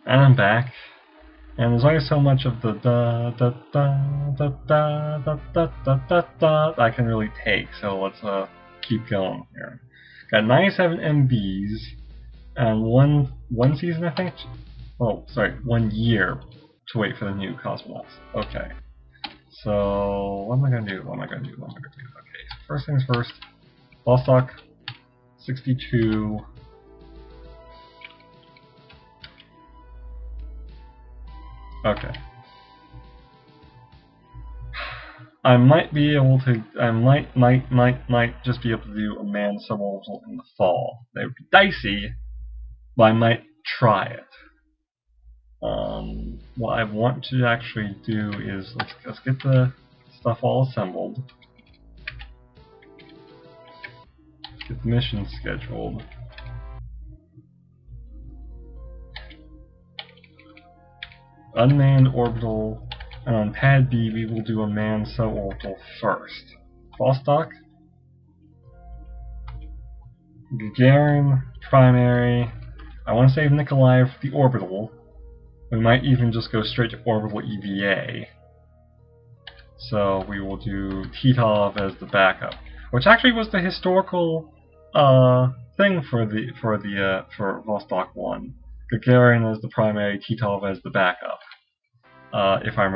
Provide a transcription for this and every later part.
And I'm back. And there's only so much of the da da da da da da da da da da I can really take, so let's keep going here. Got 97 MBs and one season, I think. Oh, sorry, 1 year to wait for the new cosmonauts. Okay. So what am I gonna do? Okay, so first things first. Vostok 62. Okay. I might be able to. I might just be able to do a manned suborbital in the fall. That would be dicey, but I might try it. What I want to actually do is let's get the stuff all assembled. Let's get the mission scheduled. Unmanned orbital, and on pad B we will do a manned suborbital first. Vostok, Gagarin, primary. I want to save Nikolai for the orbital. We might even just go straight to orbital EVA. So we will do Titov as the backup, which actually was the historical thing for Vostok 1. Gagarin as the primary, Titov as the backup. If I'm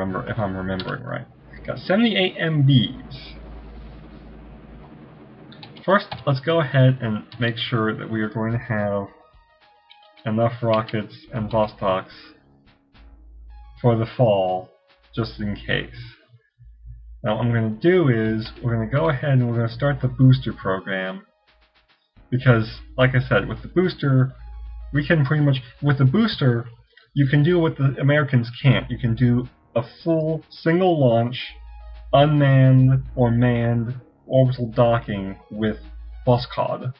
remembering right. Got 78 MBs. First, let's go ahead and make sure that we are going to have enough rockets and Vostoks for the fall, just in case. Now what I'm going to do is, we're going to go ahead and we're going to start the booster program, because, like I said, with the booster, we can pretty much, with the booster, you can do what the Americans can't. You can do a full, single launch, unmanned or manned orbital docking with Voskod.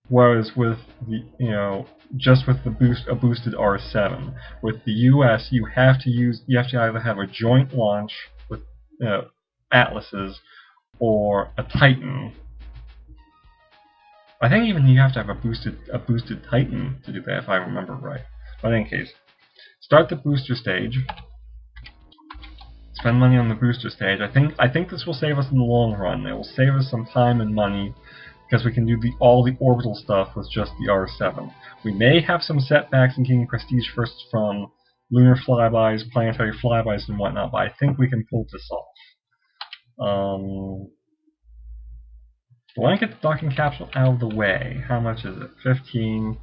Whereas with the, just with the a boosted R7, with the U.S. you have to either have a joint launch with Atlases or a Titan. I think even you have to have a boosted Titan to do that, if I remember right. But in any case, start the booster stage. Spend money on the booster stage. I think this will save us in the long run. It will save us some time and money, because we can do all the orbital stuff with just the R7. We may have some setbacks in getting prestige first from lunar flybys, planetary flybys, and whatnot, but I think we can pull this off. I want to get the docking capsule out of the way. How much is it? 15.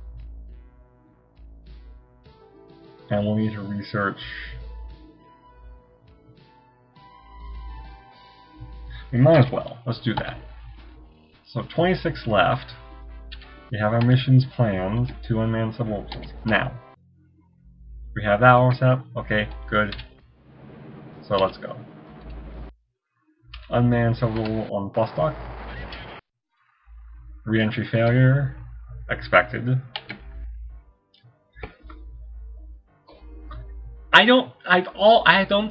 And we'll need to research. We might as well. Let's do that. So 26 left. We have our missions planned. 2 unmanned suborbitals. Now, we have that all set up. Okay, good. So let's go. Unmanned suborbital on Vostok. Re-entry failure expected. I don't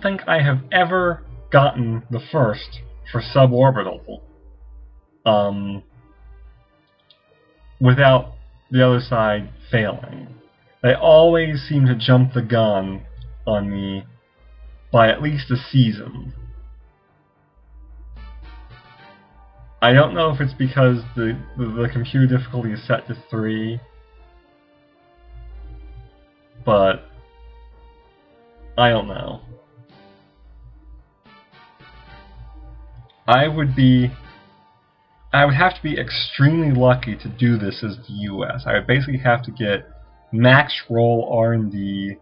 think I have ever gotten the first for suborbital without the other side failing. They always seem to jump the gun on me by at least a season. I don't know if it's because the computer difficulty is set to 3, but I don't know. I would have to be extremely lucky to do this as the US. I would basically have to get max roll R&D,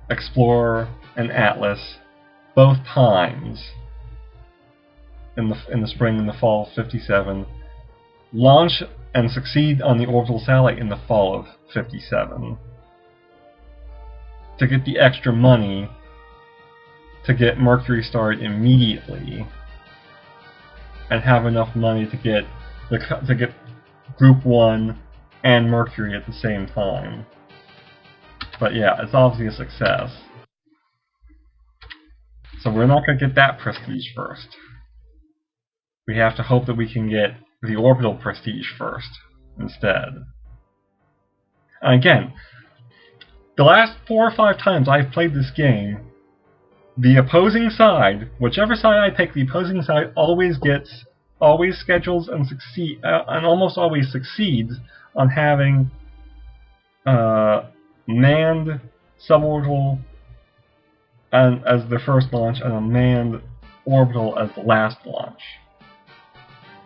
Explorer and Atlas both times in the spring and the fall of 57, launch and succeed on the orbital satellite in the fall of 57, to get the extra money to get Mercury started immediately, and have enough money to get Group 1 and Mercury at the same time. But yeah, it's obviously a success. So we're not going to get that prestige first. We have to hope that we can get the orbital prestige first. instead. And again, the last 4 or 5 times I've played this game, the opposing side, whichever side I pick, the opposing side always schedules and and almost always succeeds on having manned suborbital as the first launch and a manned orbital as the last launch.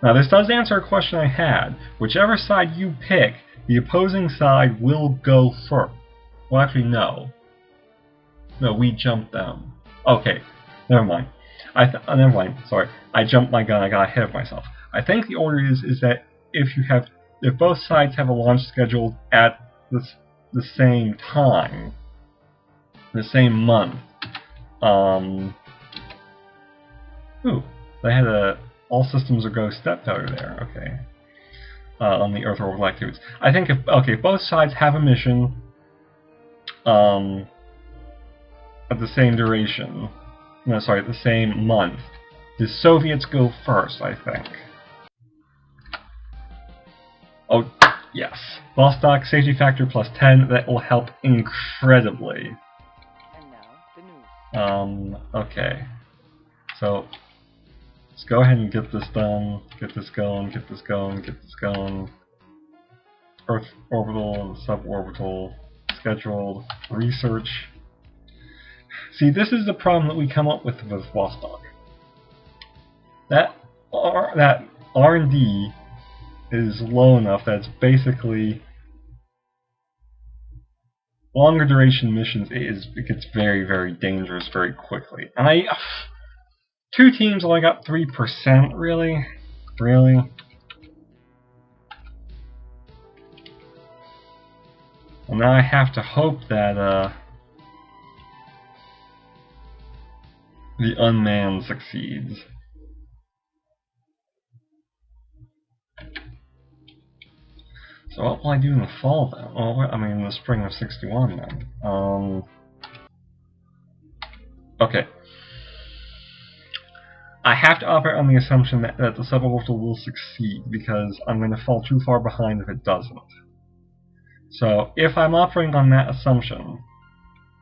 Now this does answer a question I had. Whichever side you pick, the opposing side will go first. Well, actually, no. No, we jumped them. Okay, never mind. Never mind. Sorry, I jumped my gun. I got ahead of myself. I think the order is that if both sides have a launch scheduled at the same time, the same month. Ooh, they had a all systems are go step failure there. Okay. On the Earth orbital activities. I think if both sides have a mission at the same duration. No, sorry, the same month. The Soviets go first, I think. Oh, yes. Vostok safety factor plus 10. That will help incredibly. And now the news. Okay. So let's go ahead and get this done. Get this going. Get this going. Get this going. Earth orbital, suborbital, scheduled research. See, this is the problem that we come up with Vostok. That R&D is low enough that it's basically longer duration missions. It gets very, very dangerous very quickly. And 2 teams only got 3%. Really. And now I have to hope that the unmanned succeeds. So what will I do in the fall then? Well, I mean in the spring of 61 then. Okay. I have to operate on the assumption that the suborbital will succeed, because I'm going to fall too far behind if it doesn't. So if I'm operating on that assumption,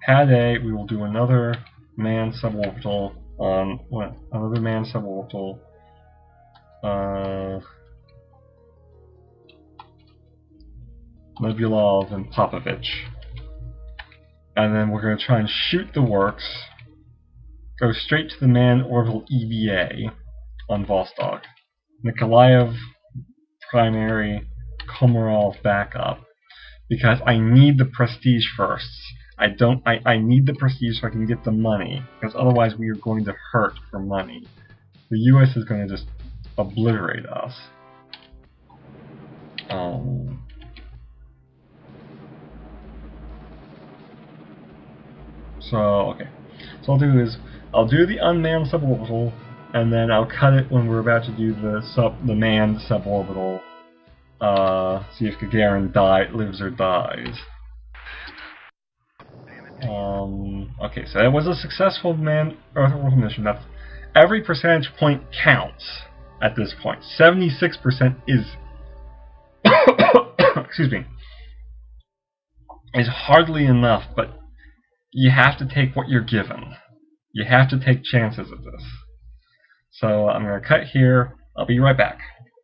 pad A, we will do another manned suborbital on another manned suborbital. Nebulov and Popovich. And then we're going to try and shoot the works, go straight to the manned orbital EVA on Vostok. Nikolaev primary, Komarov backup. Because I need the prestige first. I need the prestige so I can get the money, because otherwise we are going to hurt for money. The US is going to just obliterate us. So, okay. So I'll do the unmanned suborbital, and then I'll cut it when we're about to do the manned suborbital. See if Gagarin lives or dies. Okay, so that was a successful manned Earth orbital mission. That's every percentage point counts at this point. 76% is excuse me, is hardly enough, but you have to take what you're given. You have to take chances at this. So I'm going to cut here. I'll be right back.